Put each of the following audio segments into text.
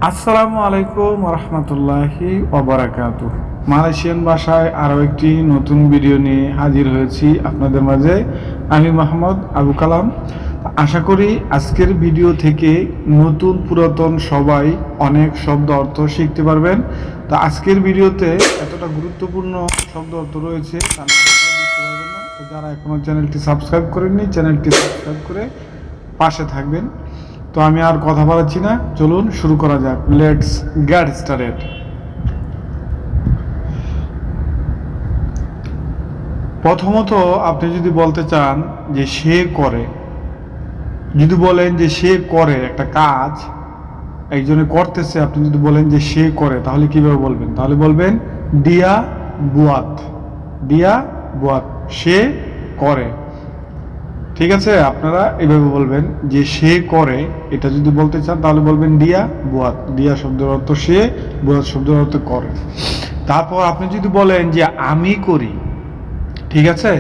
আসসালামু আলাইকুম রহমতুল্লাহি ওয়াবারাকাতুহ। মালয়েশিয়ান ভাষায় আরও একটি নতুন ভিডিও নিয়ে হাজির হয়েছি আপনাদের মাঝে। আমি মোহাম্মদ আবু কালাম। আশা করি আজকের ভিডিও থেকে নতুন পুরাতন সবাই অনেক শব্দ অর্থ শিখতে পারবেন। তো আজকের ভিডিওতে এতটা গুরুত্বপূর্ণ শব্দ অর্থ রয়েছে তা না বুঝতে পারবেন না। তো যারা এখনও চ্যানেলটি সাবস্ক্রাইব করেননি, চ্যানেলটি সাবস্ক্রাইব করে পাশে থাকবেন। তো আমি আর কথা বাড়াচ্ছি না, চলুন শুরু করা যাক। Let's get started. প্রথমত আপনি যদি বলতে চান যে সে করে, যদি বলেন যে সে করে একটা কাজ, একজনে করতেছে, আপনি যদি বলেন যে সে করে, তাহলে কিভাবে বলবেন? তাহলে বলবেন দিয়া বুয়াত। দিয়া বুয়াত, সে করে। ঠিক আছে, আপনারা এভাবে বলবেন যে সে করে। এটা যদি বলতে চান তাহলে বলবেন দিয়া বুয়াত। দিয়া শব্দের অর্থ সে, বুয়াত শব্দের অর্থ করে। তারপর আপনি যদি বলেন যে আমি করি, ঠিক আছে,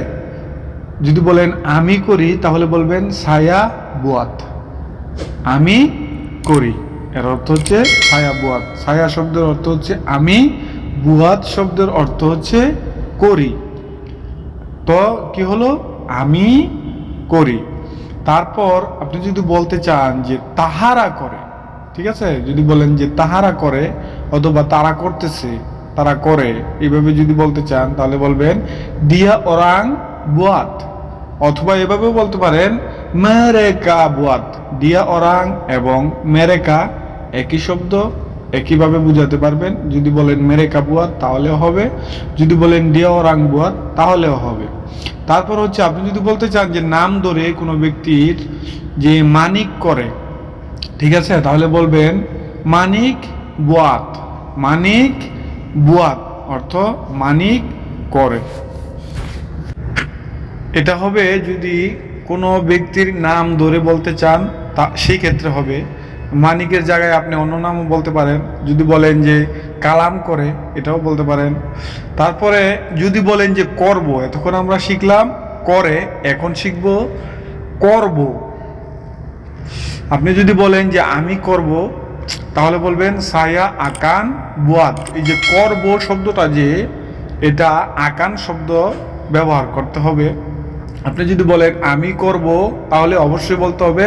যদি বলেন আমি করি তাহলে বলবেন ছায়া বুয়াত। আমি করি, এর অর্থ হচ্ছে ছায়া বুয়াত। ছায়া শব্দের অর্থ হচ্ছে আমি, বুয়াত শব্দের অর্থ হচ্ছে করি। তো কি হলো? আমি করি। তারপর আপনি যদি বলতে চান যে তাহারা করে, ঠিক আছে, যদি বলেন যে তাহারা করে অথবা তারা করতেছে, তারা করে, এইভাবে যদি বলতে চান তাহলে বলবেন দিয়া ওরাং বুয়াত। অথবা এভাবেও বলতে পারেন মেরেকা বুয়াত। দিয়া ওরাং এবং মেরেকা একই শব্দ, একইভাবে বুঝাতে পারবেন। যদি বলেন মেরেকা বুয়াত তাহলেও হবে, যদি বলেন দিয়া ওরাং বুয়াত তাহলেও হবে। তারপর হচ্ছে আপনি যদি বলতে চান যে নাম ধরে কোনো ব্যক্তির যে মানিক করে, ঠিক আছে, তাহলে বলবেন মানিক বুয়াত। মানিক বুয়াত অর্থ মানিক করে। এটা হবে যদি কোনো ব্যক্তির নাম ধরে বলতে চান, তা সেই ক্ষেত্রে হবে। মানিকের জায়গায় আপনি অন্য নামও বলতে পারেন। যদি বলেন যে কালাম করে, এটাও বলতে পারেন। তারপরে যদি বলেন যে করব, এতক্ষণ আমরা শিখলাম করে, এখন শিখব করব। আপনি যদি বলেন যে আমি করব তাহলে বলবেন সায়া আকান বুয়াত। এই যে করব শব্দটা, যে এটা আকান শব্দ ব্যবহার করতে হবে। আপনি যদি বলেন আমি করব তাহলে অবশ্যই বলতে হবে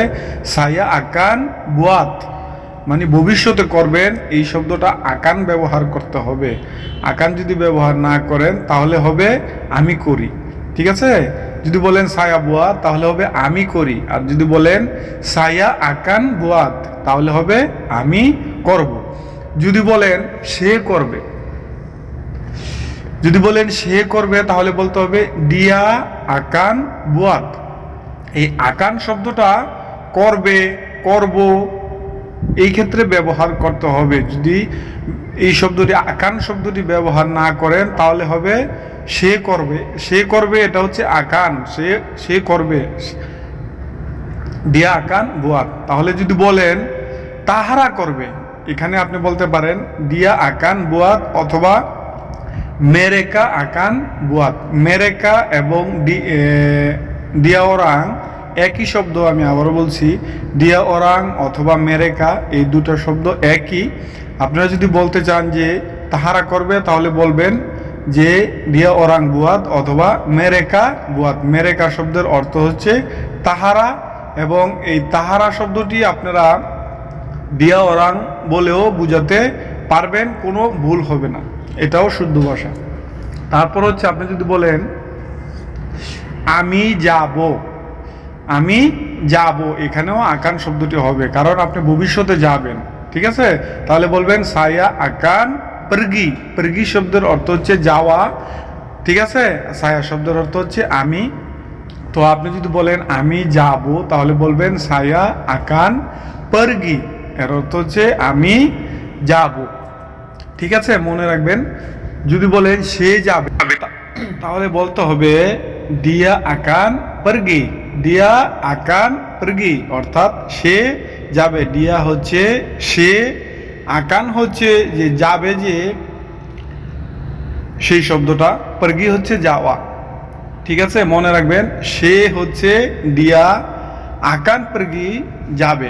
সায়া আকান বুয়াত, মানে ভবিষ্যতে করবেন, এই শব্দটা আকান ব্যবহার করতে হবে। আকান যদি ব্যবহার না করেন তাহলে হবে আমি করি। ঠিক আছে, যদি বলেন সায়া বুয়াত তাহলে হবে আমি করি। আর যদি বলেন সায়া আকান বুয়াত তাহলে হবে আমি করব। যদি বলেন সে করবে, যদি বলেন সে করবে তাহলে বলতে হবে দিয়া আকান বুয়াত। এই আকান শব্দটা করবে, করব, এই ক্ষেত্রে ব্যবহার করতে হবে। যদি এই শব্দটি আকান শব্দটি ব্যবহার না করেন তাহলে হবে সে করবে। সে করবে এটা হচ্ছে আকান, সে করবে, দিয়া আকান বুয়াত। তাহলে যদি বলেন তাহারা করবে, এখানে আপনি বলতে পারেন দিয়া আকান বুয়াত অথবা মেরেকা আকান বুয়াত। মেরেকা এবং দিয়া ওরাং একই শব্দ। আমি আবারও বলছি, দিয়া ওরাং অথবা মেরেকা এই দুটো শব্দ একই। আপনারা যদি বলতে চান যে তাহারা করবে তাহলে বলবেন যে দিয়া ওরাং বুয়াত অথবা মেরেকা বুয়াত। মেরেকা শব্দের অর্থ হচ্ছে তাহারা, এবং এই তাহারা শব্দটি আপনারা দিয়া ওরাং বলেও বুঝাতে পারবেন, কোনো ভুল হবে না, এটাও শুদ্ধ ভাষা। তারপর হচ্ছে আপনি যদি বলেন আমি যাব, আমি যাব, এখানেও আকান শব্দটি হবে, কারণ আপনি ভবিষ্যতে যাবেন। ঠিক আছে, তাহলে বলবেন সায়া আকান পরগি। পরগি শব্দের অর্থ হচ্ছে যাওয়া। ঠিক আছে, সায়া শব্দের অর্থ হচ্ছে আমি। তো আপনি যদি বলেন আমি যাব তাহলে বলবেন সায়া আকান পরগি, এর অর্থ হচ্ছে আমি যাব। ঠিক আছে, মনে রাখবেন। যদি বলেন সে যাবে তাহলে বলতে হবে দিয়া আকান পরগি। দিয়া আকান পরগি অর্থাৎ সে যাবে। দিয়া হচ্ছে সে, আকান হচ্ছে যে যাবে, যে সেই শব্দটা, পরগি হচ্ছে যাওয়া। ঠিক আছে, মনে রাখবেন। সে হচ্ছে দিয়া আকান পরগি যাবে,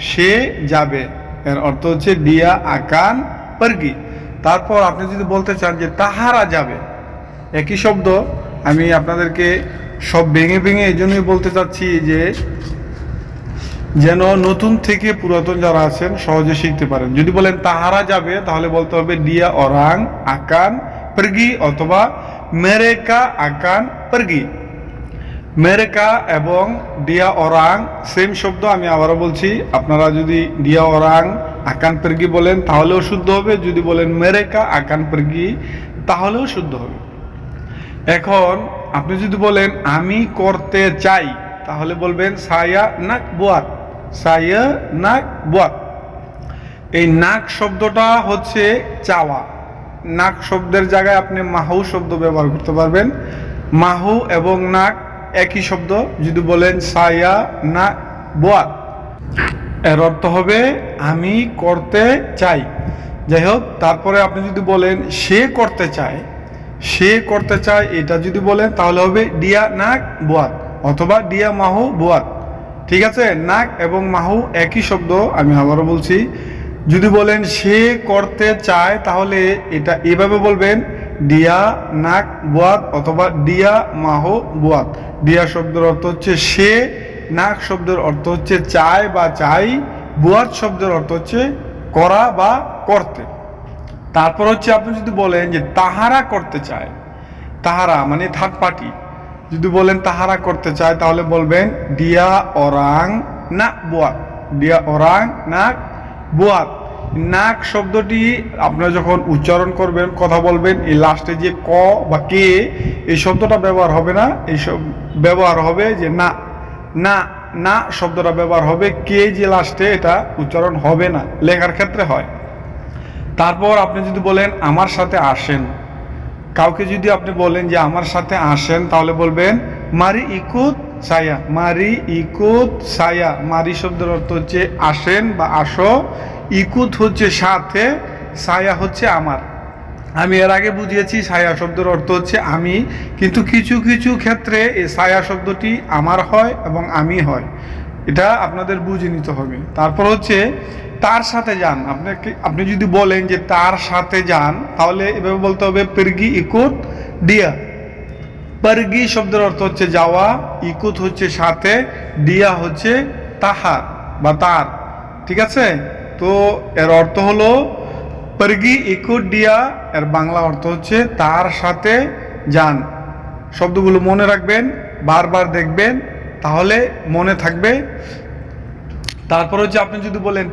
সে যাবে। এর অর্থ হচ্ছে দিয়া আকান পারগি। তারপর আপনি যদি বলতে চান যে তাহারা যাবে, একই শব্দ, আমি আপনাদেরকে সব ভেঙে ভেঙে এই জন্যই বলতে চাচ্ছি যে যেন নতুন থেকে পুরাতন যারা আছেন সহজে শিখতে পারেন। যদি বলেন তাহারা যাবে, তাহলে বলতে হবে দিয়া ওরাং আকান পারগি অথবা মেরেকা আকান পারগি। মেরেকা এবং ডিয়া ওরাং সেম শব্দ, আমি আবারও বলছি, আপনারা যদি ডিয়া ওরাং আকান পারগি বলেন তাহলেও শুদ্ধ হবে, যদি বলেন মেরেকা আকান পারগি তাহলেও শুদ্ধ হবে। এখন আপনি যদি বলেন আমি করতে চাই, তাহলে বলবেন সায়া নাক বুয়াত, সায়া নাক বুয়াত। এই নাক শব্দটা হচ্ছে চাওয়া। নাক শব্দের জায়গায় আপনি মাহু শব্দ ব্যবহার করতে পারবেন। মাহু এবং নাক একই শব্দ। যদি বলেন সায়া নাক বুয়াত, এর অর্থ হবে আমি করতে চাই। যাই হোক, তারপরে আপনি যদি বলেন সে করতে চায়, সে করতে চায়, এটা যদি বলেন তাহলে হবে ডিয়া নাক বুয়াত অথবা ডিয়া মাহু বুয়াত। ঠিক আছে, নাক এবং মাহু একই শব্দ, আমি আবারও বলছি। যদি বলেন সে করতে চায়, তাহলে এটা এভাবে বলবেন ডিয়া নাক বুয়াত অথবা ডিয়া মাহু বুয়াত। ডিয়া শব্দের অর্থ হচ্ছে সে, নাক শব্দের অর্থ হচ্ছে চায় বা চাই, বুয়াত শব্দের অর্থ হচ্ছে করা বা করতে। তারপর হচ্ছে আপনি যদি বলেন যে তাহারা করতে চায়, তাহারা মানে থার্ড পার্টি, যদি বলেন তাহারা করতে চায় তাহলে বলবেন ডিয়া ওরাং নাক বুয়াত, ডিয়া ওরাং নাক বুয়াত। নাক শব্দটি আপনারা যখন উচ্চারণ করবেন, কথা বলবেন, এই লাস্টে যে ক বা কে, এই শব্দটা ব্যবহার হবে না, এই সব ব্যবহার হবে যে না, না, না শব্দটা ব্যবহার হবে, কে যে লাস্টে, এটা উচ্চারণ হবে না, লেখার ক্ষেত্রে হয়। তারপর আপনি যদি বলেন আমার সাথে আসেন, কাউকে যদি আপনি বলেন যে আমার সাথে আসেন, তাহলে বলবেন মারি ইকুত সায়া, মারি ইকুত সায়া। মারি শব্দের অর্থ হচ্ছে আসেন বা আসো, ইকুত হচ্ছে সাথে, সায়া হচ্ছে আমার। আমি এর আগে বুঝিয়েছি সায়া শব্দের অর্থ হচ্ছে আমি, কিন্তু কিছু কিছু ক্ষেত্রে এই সায়া শব্দটি আমার হয় এবং আমি হয়, এটা আপনাদের বুঝে নিতে হবে। তারপর হচ্ছে তার সাথে যান, আপনি যদি বলেন যে তার সাথে যান, তাহলে এভাবে বলতে হবে পেরগি ইকুত ডিয়া। পারগি শব্দের অর্থ হচ্ছে যাওয়া, ইকুত হচ্ছে সাথে, ডিয়া হচ্ছে তাহার বা তার। ঠিক আছে, তো এর অর্থ হলো পারগি ইকুত ডিয়া, এর বাংলা অর্থ হচ্ছে তার সাথে যান। শব্দগুলো মনে রাখবেন, বারবার দেখবেন, তাহলে মনে থাকবে। তারপর হচ্ছে আপনি যদি বলেন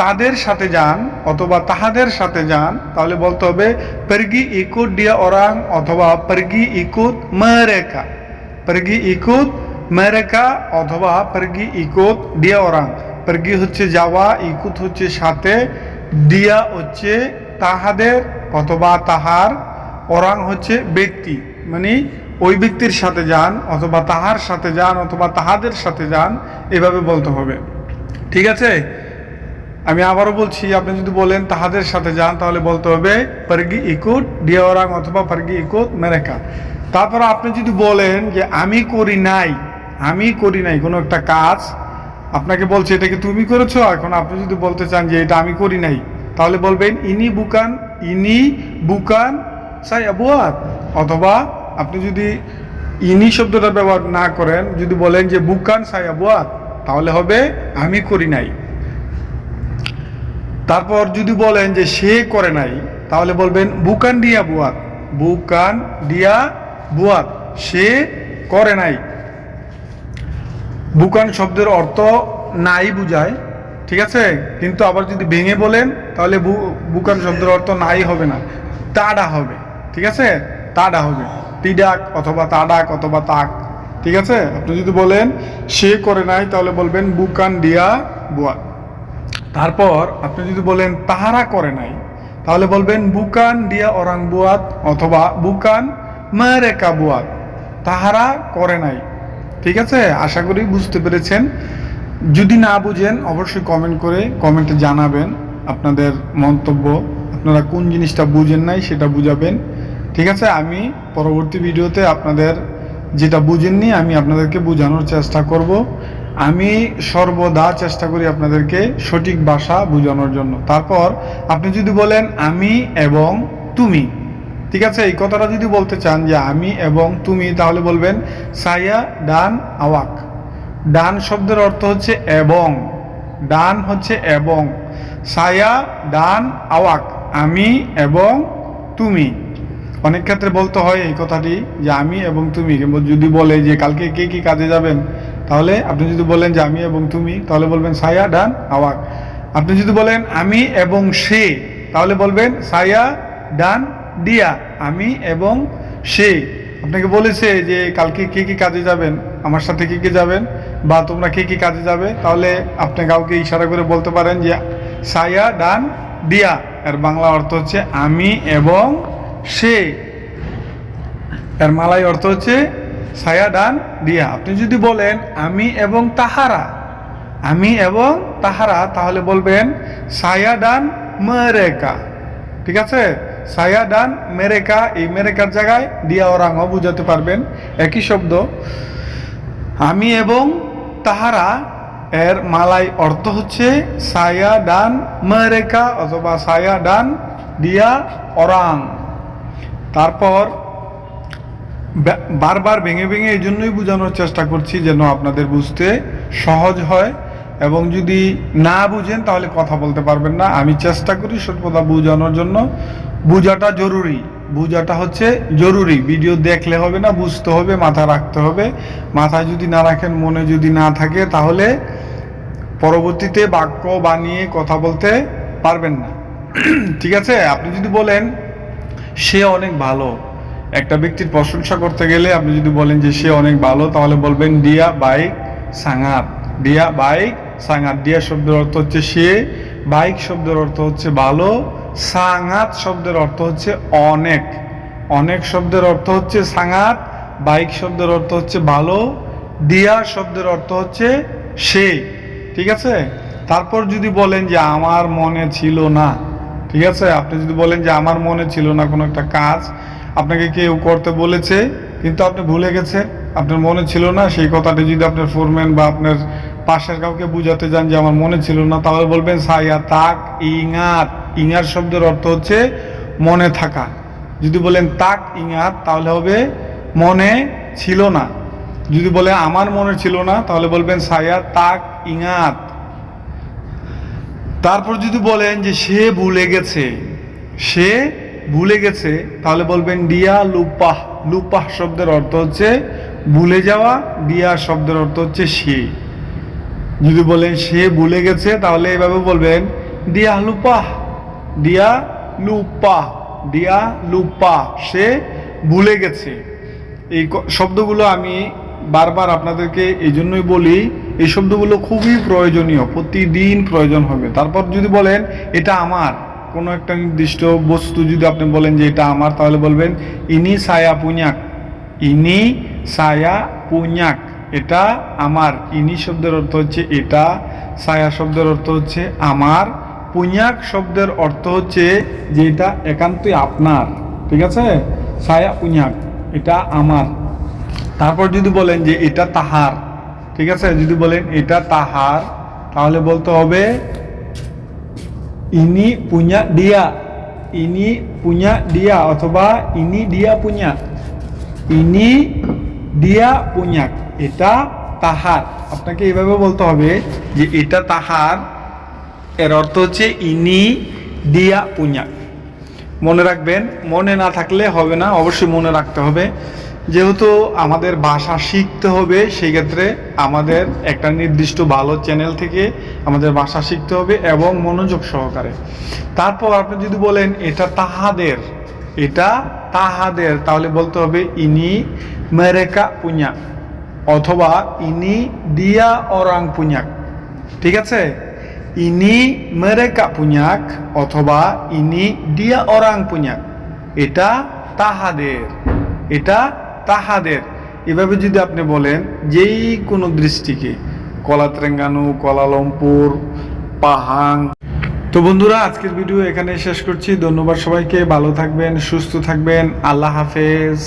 তাদের সাথে যান অথবা তাহাদের সাথে যান, তাহলে বলতে হবে পারগি ইকুত ডিয়া ওরাং অথবা পারগি ইকুত মেরেকা, পারগি ইকুত মেরেকা অথবা পারগি ইকুত ডিয়া ওরাং। পারগি হচ্ছে যাওয়া, ইকুত হচ্ছে সাথে, ডিয়া হচ্ছে তাহাদের অথবা তাহার, ওরাং হচ্ছে ব্যক্তি, মানে ওই ব্যক্তির সাথে যান অথবা তাহার সাথে যান অথবা তাহাদের সাথে যান, এভাবে বলতে হবে। ঠিক আছে, আমি আবারও বলছি, আপনি যদি বলেন তাহাদের সাথে যান, তাহলে বলতে হবে পারগি ইকুত ডিয়া ওরাং অথবা পারগি ইকুত মেরেকা। তারপর আপনি যদি বলেন যে আমি করি নাই, আমি করি নাই কোনো একটা কাজ, আপনাকে বলছে এটা কি তুমি করেছো, এখন আপনি যদি বলতে চান যে এটা আমি করি নাই, তাহলে বলবেন ইনি বুকান সাই বুয়াত। অথবা আপনি যদি ইনি শব্দটা ব্যবহার না করেন, যদি বলেন যে বুকান সাই বুয়াত, তাহলে হবে আমি করি নাই। তারপর যদি বলেন যে সে করে নাই, তাহলে বলবেন বুকান ডিয়া বুয়াত, বুকান ডিয়া বুয়াত, সে করে নাই। বুকান শব্দের অর্থ নাই বুঝায়, ঠিক আছে, কিন্তু আবার যদি ভেঙে বলেন তাহলে বুকান শব্দের অর্থ নাই হবে না, তাডা হবে। ঠিক আছে, তাডা হবে, তিডাক অথবা তাডাক অথবা তাক। ঠিক আছে, আপনি যদি বলেন সে করে নাই, তাহলে বলবেন বুকান ডিয়া বুয়াত। তারপর আপনি যদি বলেন তাহারা করে নাই, তাহলে বলবেন বুকান ডিয়া ওরাং বুয়াত অথবা বুকান মেরেকা বুয়াত, তাহারা করে নাই। ঠিক আছে, আশা করি বুঝতে পেরেছেন। যদি না বুঝেন অবশ্যই কমেন্টে জানাবেন আপনাদের মন্তব্য, আপনারা কোন জিনিসটা বুঝেন নাই সেটা বুঝাবেন। ঠিক আছে, আমি পরবর্তী ভিডিওতে আপনাদের যেটা বুঝেননি আমি আপনাদেরকে বোঝানোর চেষ্টা করব। আমি সর্বদা চেষ্টা করি আপনাদেরকে সঠিক ভাষা বোঝানোর জন্য। তারপর আপনি যদি বলেন আমি এবং তুমি, ঠিক আছে, এই কথাটা যদি বলতে চান যে আমি এবং তুমি, তাহলে বলবেন সায়া ডান আওয়াক। ডান শব্দের অর্থ হচ্ছে এবং, ডান হচ্ছে এবং, সায়া ডান আওয়াক, আমি এবং তুমি। অনেক ক্ষেত্রে বলতে হয় এই কথাটি যে আমি এবং তুমি। যদি বলে যে কালকে কে কি কাজে যাবেন, তাহলে আপনি যদি বলেন যে আমি এবং তুমি, তাহলে বলবেন সায়া ডান আওয়াক। আপনি যদি বলেন আমি এবং সে, তাহলে বলবেন সায়া ডান দিয়া, আমি এবং সে। আপনাকে বলেছে যে কালকে কে কি কাজে যাবেন, আমার সাথে কে কে যাবেন, বা তোমরা কে কি কাজে যাবে, তাহলে আপনি কাউকে ইশারা করে বলতে পারেন যে সায়া ডান দিয়া। এর বাংলা অর্থ হচ্ছে আমি এবং সে, এর মালাই অর্থ হচ্ছে সায়া ডান দিয়া। আপনি যদি বলেন আমি এবং তাহারা, আমি এবং তাহারা, তাহলে বলবেন সায়া ডান মেরেকা। ঠিক আছে, সায়া ডান মেরেকা, এই মেরেকার জায়গায় দিয়া ওরাংও বুঝাতে পারবেন, একই শব্দ। আমি এবং তাহারা এর মালাই অর্থ হচ্ছে সায়া ডান মেরেকা অথবা সায়া ডান দিয়া ওরাং। তারপর বারবার ভেঙে ভেঙে এই জন্যই বোঝানোর চেষ্টা করছি যেন আপনাদের বুঝতে সহজ হয়, এবং যদি না বুঝেন তাহলে কথা বলতে পারবেন না। আমি চেষ্টা করি সর্বদা বোঝানোর জন্য। বোঝাটা জরুরি, বোঝাটা হচ্ছে জরুরি। ভিডিও দেখলে হবে না, বুঝতে হবে, মাথায় রাখতে হবে। মাথায় যদি না রাখেন, মনে যদি না থাকে, তাহলে পরবর্তীতে বাক্য বানিয়ে কথা বলতে পারবেন না। ঠিক আছে, আপনি যদি বলেন সে অনেক ভালো, একটা ব্যক্তির প্রশংসা করতে গেলে আপনি যদি বলেন যে সে অনেক ভালো, তাহলে বলবেন ডিয়া বাইক সাঙাত। ডিয়া বাইক সাঙাত, ডিয়া শব্দের অর্থ হচ্ছে সে, বাইক শব্দের অর্থ হচ্ছে ভালো, সাঙাত শব্দের অর্থ হচ্ছে অনেক। অনেক শব্দের অর্থ হচ্ছে সাঙাত, বাইক শব্দের অর্থ হচ্ছে ভালো, ডিয়া শব্দের অর্থ হচ্ছে সে। ঠিক আছে, তারপর যদি বলেন যে আমার মনে ছিল না, ঠিক আছে, আপনি যদি বলেন যে আমার মনে ছিল না কোনো একটা কাজ, আপনাকে কেউ করতে বলেছে কিন্তু আপনি ভুলে গেছেন, আপনার মনে ছিল না, সেই কথাটি যদি আপনার ফোরম্যান বা আপনার পাশের কাউকে বুঝাতে যান যে আমার মনে ছিল না, তাহলে বলবেন সায়া তাক ইঙাত। ইঙার শব্দের অর্থ হচ্ছে মনে থাকা। যদি বলেন তাক ইঙাত, তাহলে হবে মনে ছিল না। যদি বলে আমার মনে ছিল না, তাহলে বলবেন সায়া তাক ইঙাত। তারপর যদি বলেন যে সে ভুলে গেছে, সে ভুলে গেছে, তাহলে বলবেন ডিয়া লুপাহ। লুপাহ শব্দের অর্থ হচ্ছে ভুলে যাওয়া, ডিয়া শব্দের অর্থ হচ্ছে সে। যদি বলেন সে ভুলে গেছে, তাহলে এভাবে বলবেন ডিয়া লুপাহ, ডিয়া লুপাহ, ডিয়া লুপাহ, সে ভুলে গেছে। এই শব্দগুলো আমি বারবার আপনাদেরকে এই জন্যই বলি, এই শব্দগুলো খুবই প্রয়োজনীয়, প্রতিদিন প্রয়োজন হবে। তারপর যদি বলেন এটা আমার, কোনো একটা নির্দিষ্ট বস্তু যদি আপনি বলেন যে এটা আমার, তাহলে বলবেন ইনি সায়া পুñাক। ইনি সায়া পুñাক, এটা আমার। ইনি শব্দের অর্থ হচ্ছে এটা, সায়া শব্দের অর্থ হচ্ছে আমার, পুñাক শব্দের অর্থ হচ্ছে যে এটা একান্তই আপনার। ঠিক আছে, সায়া পুñাক, এটা আমার। তারপর যদি বলেন যে এটা তাহার, ঠিক আছে, যদি বলেন এটা তাহার, তাহলে বলতে হবে ইনি পুña dia, ইনি পুña dia অথবা ইনি dia puña, ইনি dia puña, এটা তাহার। আপনাকে এইভাবে বলতে হবে যে এটা তাহার, এর অর্থ হচ্ছে ইনি dia puña। মনে রাখবেন, মনে না থাকলে হবে না, অবশ্যই মনে রাখতে হবে। যেহেতু আমাদের ভাষা শিখতে হবে, সেই ক্ষেত্রে আমাদের একটা নির্দিষ্ট ভালো চ্যানেল থেকে আমাদের ভাষা শিখতে হবে এবং মনোযোগ সহকারে। তারপর আপনি যদি বলেন এটা তাহাদের, এটা তাহাদের, তাহলে বলতে হবে ইনি মেরেকা পুñাক অথবা ইনি দিয়া ওরাং পুñাক। ঠিক আছে, ইনি মেরেকা পুñাক অথবা ইনি দিয়া ওরাং পুñাক, এটা তাহাদের, এটা তাহাদের। এভাবে যদি আপনি বলেন যেই কোনো দৃষ্টিকে, কলাতেঙ্গানু, কোয়ালালামপুর, পাহাং। তো বন্ধুরা, আজকের ভিডিও এখানে শেষ করছি। ধন্যবাদ সবাইকে, ভালো থাকবেন, সুস্থ থাকবেন, আল্লাহ হাফেজ।